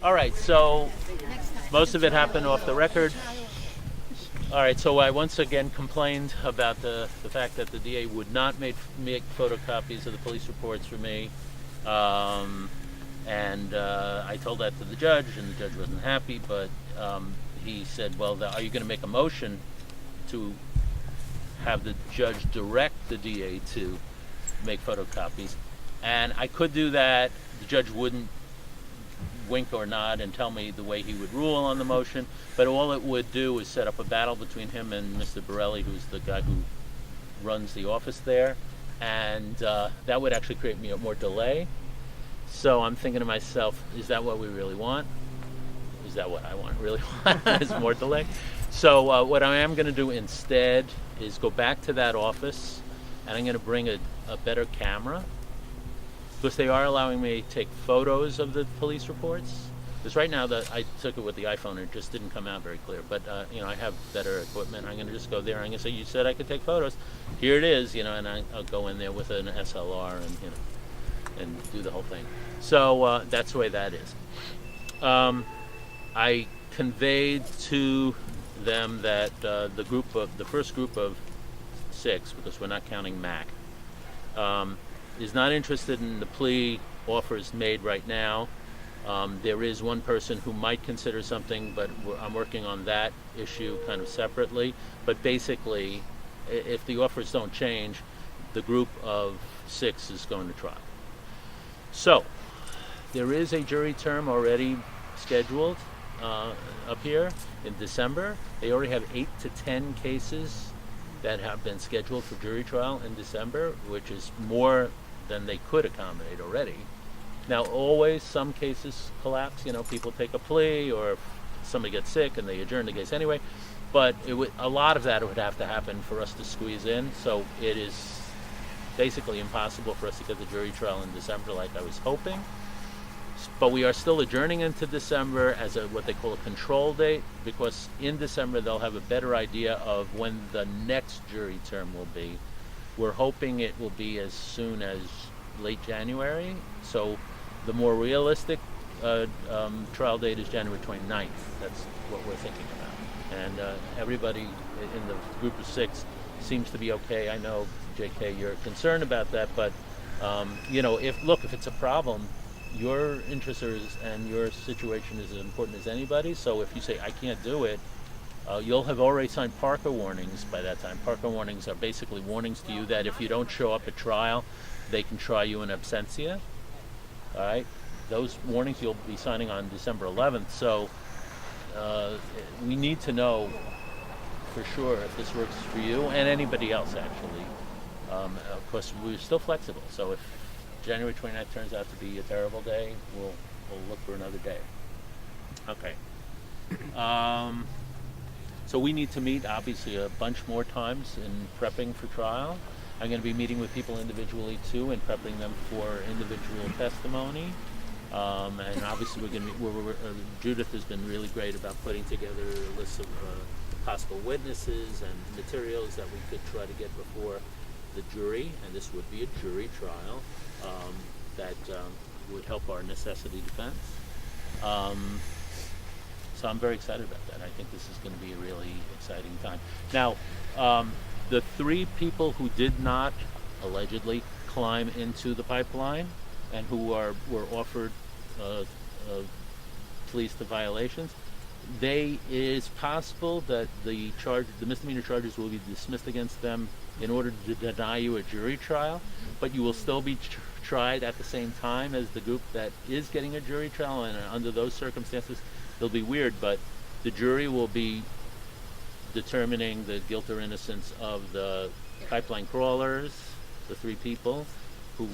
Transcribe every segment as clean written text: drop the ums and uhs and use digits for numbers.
All right, so most of it happened off the record. All right, so I once again complained about the fact that the DA would not make photocopies of the police reports for me. And I told that to the judge, and the judge wasn't happy, but he said, well, are you going to make a motion to have the judge direct the DA to make photocopies? And I could do that. The judge wouldn't wink or nod and tell me the way he would rule on the motion, but all it would do is set up a battle between him and Mr. Borelli, who's the guy who runs the office there, and that would actually create me more delay. So I'm thinking to myself, is that what we really want? Is that what I really want? Is more delay? So what I am going to do instead is go back to that office, and I'm going to bring a better camera, because they are allowing me to take photos of the police reports. Because right now I took it with the iPhone and it just didn't come out very clear. But I have better equipment. I'm going to just go there and I'm going to say, you said I could take photos. Here it is, and I'll go in there with an SLR and do the whole thing. So that's the way that is. I conveyed to them that the first group of 6, because we're not counting Mac, is not interested in the plea offers made right now. There is one person who might consider something, but I'm working on that issue kind of separately. But basically, if the offers don't change, the group of 6 is going to trial. So, there is a jury term already scheduled up here in December. They already have 8 to 10 cases that have been scheduled for jury trial in December, which is more than they could accommodate already. Now, always some cases collapse. People take a plea, or somebody gets sick and they adjourn the case anyway. But a lot of that would have to happen for us to squeeze in. So it is basically impossible for us to get the jury trial in December like I was hoping. But we are still adjourning into December as what they call a control date, because in December they'll have a better idea of when the next jury term will be. We're hoping it will be as soon as late January. So the more realistic trial date is January 29th. That's what we're thinking about. And everybody in the group of 6 seems to be okay. I know, JK, you're concerned about that, but if it's a problem, your interests and your situation is as important as anybody. So if you say, I can't do it, you'll have already signed Parker warnings by that time. Parker warnings are basically warnings to you that if you don't show up at trial, they can try you in absentia. All right? Those warnings you'll be signing on December 11th. So we need to know for sure if this works for you and anybody else, actually. Of course, we're still flexible. So if January 29th turns out to be a terrible day, we'll look for another day. Okay. So we need to meet, obviously, a bunch more times in prepping for trial. I'm going to be meeting with people individually, too, and prepping them for individual testimony. And obviously, Judith has been really great about putting together a list of possible witnesses and materials that we could try to get before the jury. And this would be a jury trial that would help our necessity defense. So I'm very excited about that. I think this is going to be a really exciting time. Now, the 3 people who did not allegedly climb into the pipeline and who were offered pleas to violations, it is possible that the misdemeanor charges will be dismissed against them in order to deny you a jury trial, but you will still be tried at the same time as the group that is getting a jury trial, and under those circumstances, it'll be weird, but the jury will be determining the guilt or innocence of the pipeline crawlers, the 3 people who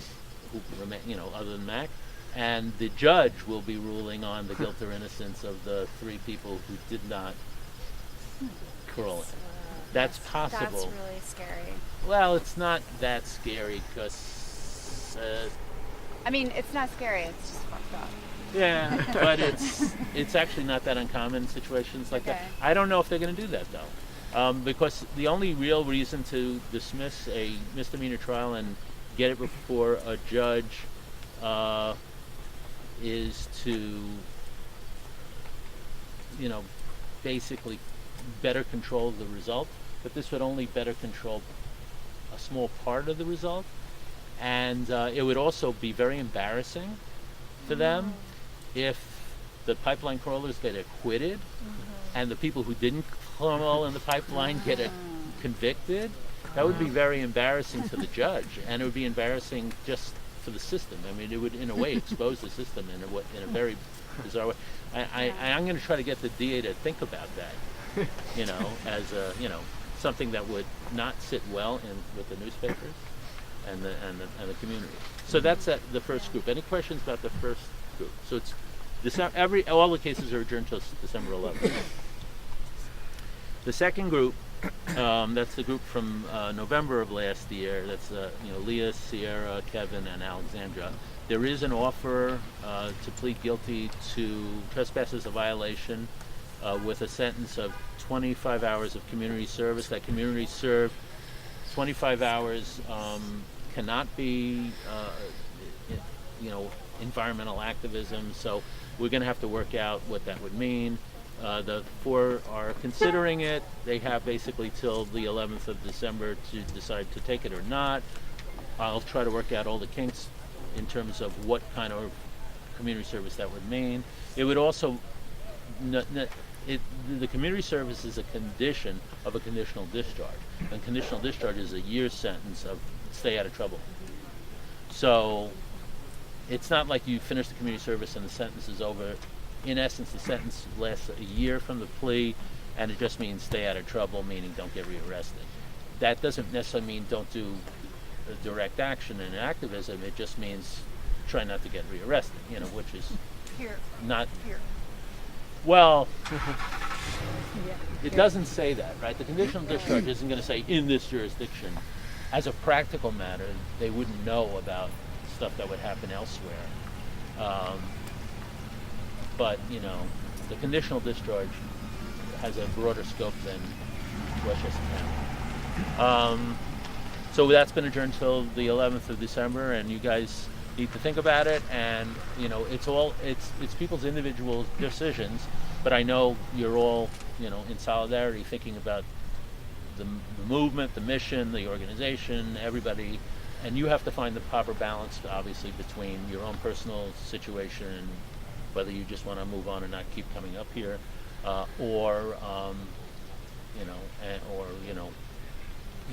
remain, other than Mac, and the judge will be ruling on the guilt or innocence of the 3 people who did not crawl in. That's possible. That's really scary. Well, it's not that scary because... it's not scary. It's just fucked up. Yeah, but it's actually not that uncommon in situations like that. I don't know if they're going to do that, though, because the only real reason to dismiss a misdemeanor trial and get it before a judge is to basically better control the result, but this would only better control a small part of the result, and it would also be very embarrassing to them if the pipeline crawlers get acquitted and the people who didn't crawl in the pipeline get convicted. That would be very embarrassing to the judge, and it would be embarrassing just for the system. I mean, it would, in a way, expose the system in a very bizarre way. I'm going to try to get the DA to think about that, as something that would not sit well with the newspapers and the community. So that's the first group. Any questions about the first group? So it's all the cases are adjourned till December 11th. The second group, that's the group from November of last year. That's Leah, Sierra, Kevin, and Alexandra. There is an offer to plead guilty to trespass as a violation with a sentence of 25 hours of community service. That community served 25 hours cannot be environmental activism. So we're going to have to work out what that would mean. The four are considering it. They have basically till the 11th of December to decide to take it or not. I'll try to work out all the kinks in terms of what kind of community service that would mean. It would also, the community service is a condition of a conditional discharge. And conditional discharge is a year's sentence of stay out of trouble. So it's not like you finish the community service and the sentence is over. In essence, the sentence lasts a year from the plea, and it just means stay out of trouble, meaning don't get rearrested. That doesn't necessarily mean don't do direct action and activism. It just means try not to get rearrested, which is not... Well, it doesn't say that, right? The conditional discharge isn't going to say in this jurisdiction. As a practical matter, they wouldn't know about stuff that would happen elsewhere. But, the conditional discharge has a broader scope than Westchester County. So that's been adjourned until the 11th of December, and you guys need to think about it. And, it's people's individual decisions, but I know you're all, in solidarity thinking about the movement, the mission, the organization, everybody. And you have to find the proper balance, obviously, between your own personal situation and whether you just want to move on and not keep coming up here, or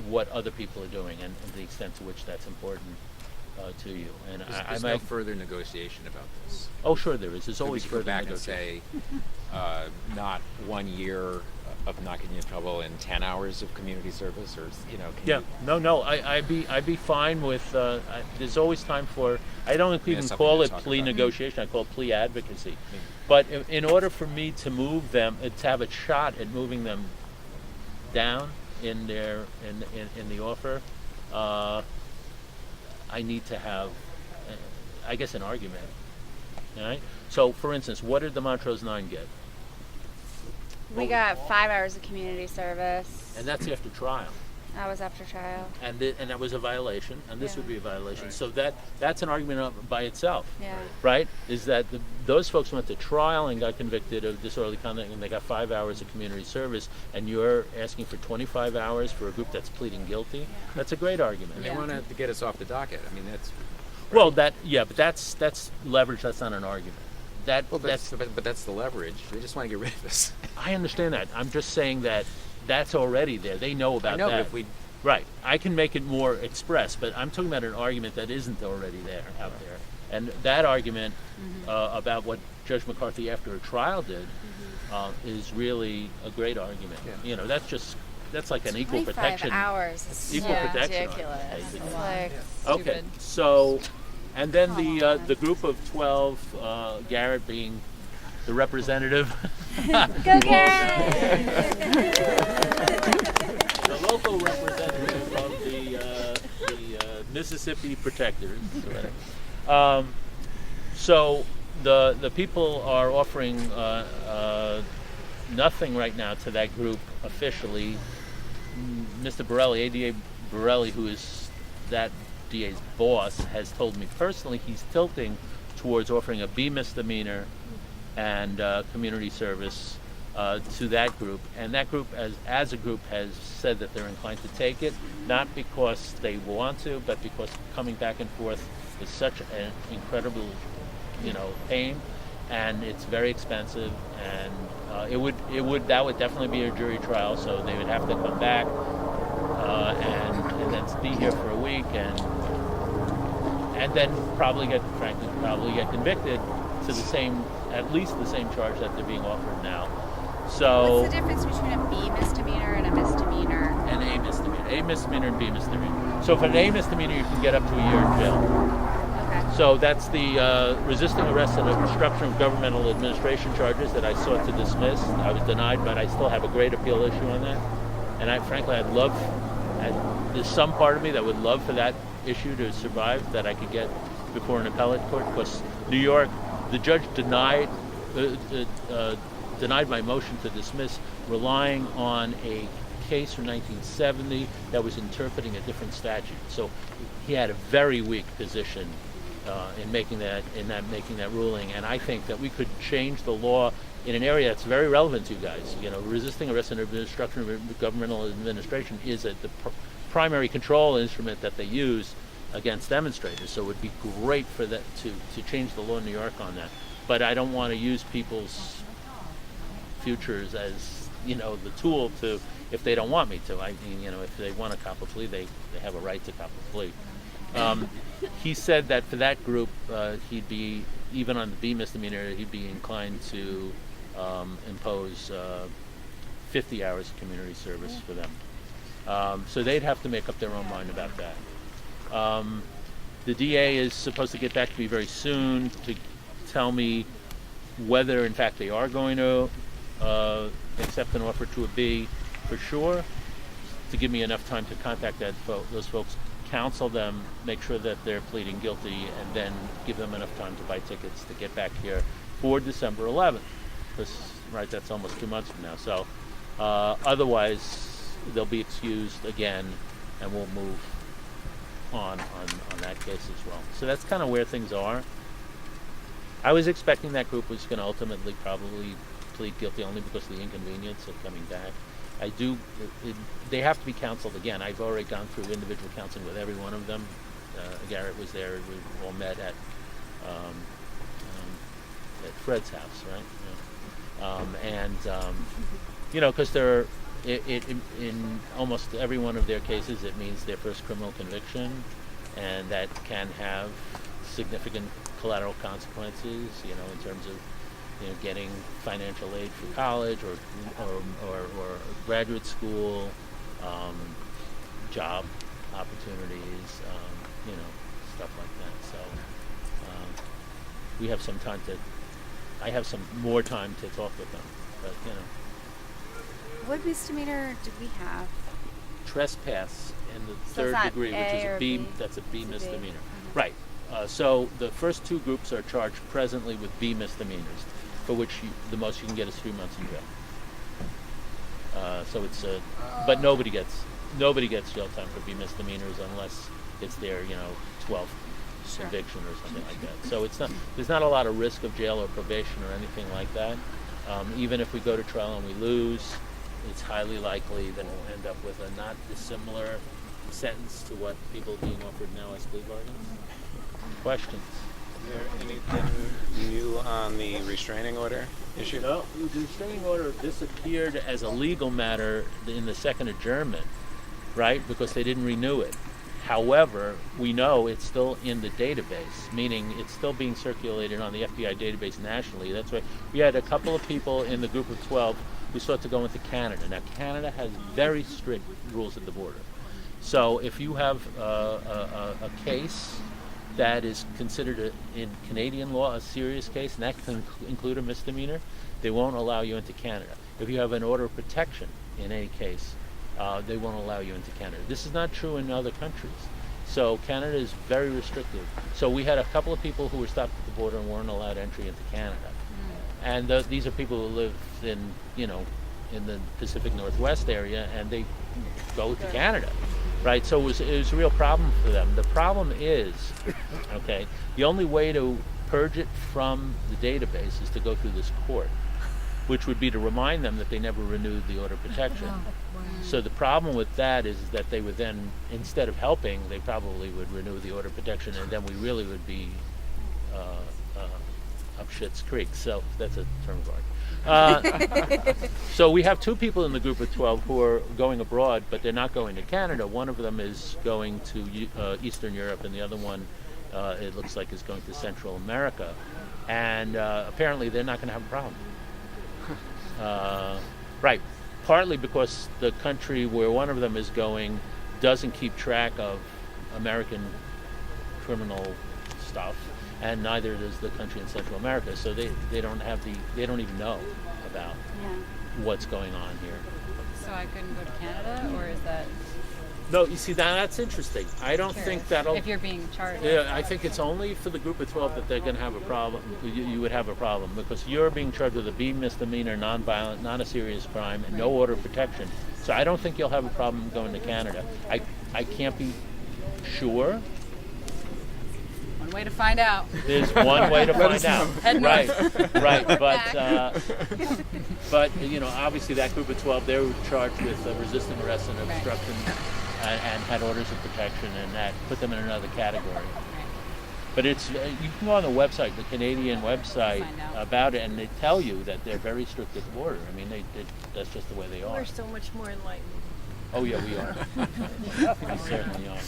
what other people are doing and the extent to which that's important to you. And there's no further negotiation about this. Oh, sure there is. There's always further back negotiation. and say, not 1 year of not getting in trouble and 10 hours of community service, or No. I'd be fine with. There's always time for. I don't even call it plea negotiation. I call it plea advocacy. But in order for me to move them, to have a shot at moving them down in the offer, I need to have, I guess, an argument. All right. So, for instance, what did the Montrose 9 get? We got 5 hours of community service. And that's after trial. That was after trial. And that was a violation, and this would be a violation. Right. So that's an argument by itself. Yeah. Right? Is that those folks went to trial and got convicted of disorderly conduct, and they got 5 hours of community service, and you're asking for 25 hours for a group that's pleading guilty? Yeah. That's a great argument. And they want to get us off the docket. I mean, that's... Right. Well, but that's leverage. That's not an argument. But that's the leverage. They just want to get rid of us. I understand that. I'm just saying that that's already there. They know about that. I know, but if we... Right. I can make it more express, but I'm talking about an argument that isn't already there out there. And that argument about what Judge McCarthy after a trial did is really a great argument. Yeah. That's like an equal protection. 25 hours. It's equal protection. Ridiculous. Argument, It's like okay. stupid. So, and then the group of 12, Garrett being the representative. Go Garrett! The local representative of the Mississippi Protectors. So the people are offering nothing right now to that group officially. Mr. Borelli, ADA Borelli, who is that DA's boss, has told me personally he's tilting towards offering a B misdemeanor and community service to that group, and that group as a group has said that they're inclined to take it, not because they want to, but because coming back and forth is such an incredible, pain, and it's very expensive, and that would definitely be a jury trial, so they would have to come back and then be here for a week, and then probably get convicted to at least the same charge that they're being offered now. So what's the difference between a B misdemeanor and a misdemeanor? An A misdemeanor. A misdemeanor and B misdemeanor. So for an A misdemeanor, you can get up to a year in jail. Okay. So that's the resisting arrest and obstruction of governmental administration charges that I sought to dismiss. I was denied, but I still have a great appeal issue on that. And there's some part of me that would love for that issue to survive, that I could get before an appellate court, because New York, the judge denied my motion to dismiss, relying on a case from 1970 that was interpreting a different statute. So he had a very weak position in making that ruling. And I think that we could change the law in an area that's very relevant to you guys. Resisting arrest and obstruction of governmental administration is the primary control instrument that they use against demonstrators. So it would be great for that to change the law in New York on that. But I don't want to use people's futures as the tool to, if they don't want me to. I mean, if they want to cop a plea, they have a right to cop a plea. He said that for that group, he'd be, even on the B misdemeanor, he'd be inclined to impose 50 hours of community service for them. So they'd have to make up their own mind about that. The DA is supposed to get back to me very soon to tell me whether, in fact, they are going to accept an offer to a B for sure, to give me enough time to contact those folks, counsel them, make sure that they're pleading guilty, and then give them enough time to buy tickets to get back here for December 11th. That's almost 2 months from now. So otherwise, they'll be excused again, and we'll move on that case as well. So that's kind of where things are. I was expecting that group was going to ultimately probably plead guilty only because of the inconvenience of coming back. They have to be counseled again. I've already gone through individual counseling with every one of them. Garrett was there. We all met at Fred's house, right? Because they're in almost every one of their cases, it means their first criminal conviction, and that can have significant collateral consequences, in terms of getting financial aid for college or graduate school, job opportunities, stuff like that. So we have some time I have some more time to talk with them, but What misdemeanor did we have? Trespass in the So third it's not degree, which A is or a B. B? That's a B It's a B. misdemeanor, Mhm. right? So the first two groups are charged presently with B misdemeanors, for which the most you can get is 3 months in jail. So it's but nobody gets jail time for B misdemeanors unless it's their 12th Sure. conviction or something like that. So there's not a lot of risk of jail or probation or anything like that. Even if we go to trial and we lose, it's highly likely that we'll end up with a not dissimilar sentence to what people are being offered now as plea bargains. Questions? Is there anything new on the restraining order issue? No, the restraining order disappeared as a legal matter in the second adjournment, right? Because they didn't renew it. However, we know it's still in the database, meaning it's still being circulated on the FBI database nationally. That's why we had a couple of people in the group of 12 who sought to go into Canada. Now, Canada has very strict rules at the border. So if you have a case that is considered in Canadian law a serious case, and that can include a misdemeanor, they won't allow you into Canada. If you have an order of protection in any case, they won't allow you into Canada. This is not true in other countries. So Canada is very restrictive. So we had a couple of people who were stopped at the border and weren't allowed entry into Canada. And these are people who live in the Pacific Northwest area, and they go to Canada, right? So it was a real problem for them. The problem is, the only way to purge it from the database is to go through this court, which would be to remind them that they never renewed the order of protection. So the problem with that is that they would then, instead of helping, they probably would renew the order of protection, and then we really would be up Schitt's Creek. So that's a term of art. So we have 2 people in the group of 12 who are going abroad, but they're not going to Canada. One of them is going to Eastern Europe, and the other one, it looks like, is going to Central America. And apparently they're not going to have a problem. Right. Partly because the country where one of them is going doesn't keep track of American criminal stuff, and neither does the country in Central America. So they don't even know about what's going on here. So I couldn't go to Canada, or is that? No, you see, that's interesting. I don't think that'll. If you're being charged. Yeah, I think it's only for the group of 12 that they're going to have a problem. You would have a problem because you're being charged with a B misdemeanor, non-violent, not a serious crime, and no order of protection. So I don't think you'll have a problem going to Canada. I can't be sure. One way to find out. There's one way to find out. Right. But obviously that group of 12, they were charged with resisting arrest and obstruction, and had orders of protection, and that put them in another category. But you can go on the website, the Canadian website, about it, and they tell you that they're very strict at the border. I mean, that's just the way they are. We're so much more enlightened. Oh yeah, we are. We certainly are.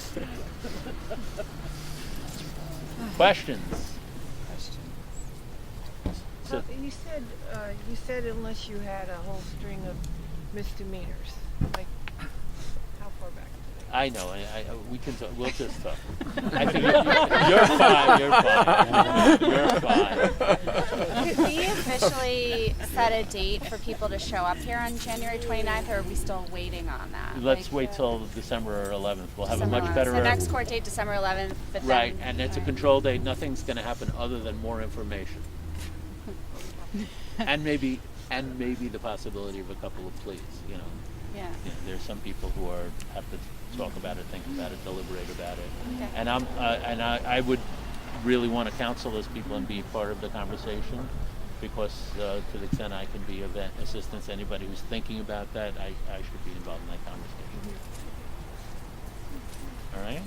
Questions? So, You said unless you had a whole string of misdemeanors. Like, how far back? I know. We can talk. We'll just talk. I think you're fine. You're fine. Could we officially set a date for people to show up here on January 29th, or are we still waiting on that? Let's wait till December 11th. We'll have December a much 11th. better. So next court date, December 11th. But Right, then, and it's a control date. Nothing's going to happen other than more information, and maybe the possibility of a couple of pleas. Yeah. There's some people who have to talk about it, think about it, deliberate about it. Okay. And I would really want to counsel those people and be part of the conversation, because to the extent I can be of assistance to anybody who's thinking about that, I should be involved in that conversation. All right?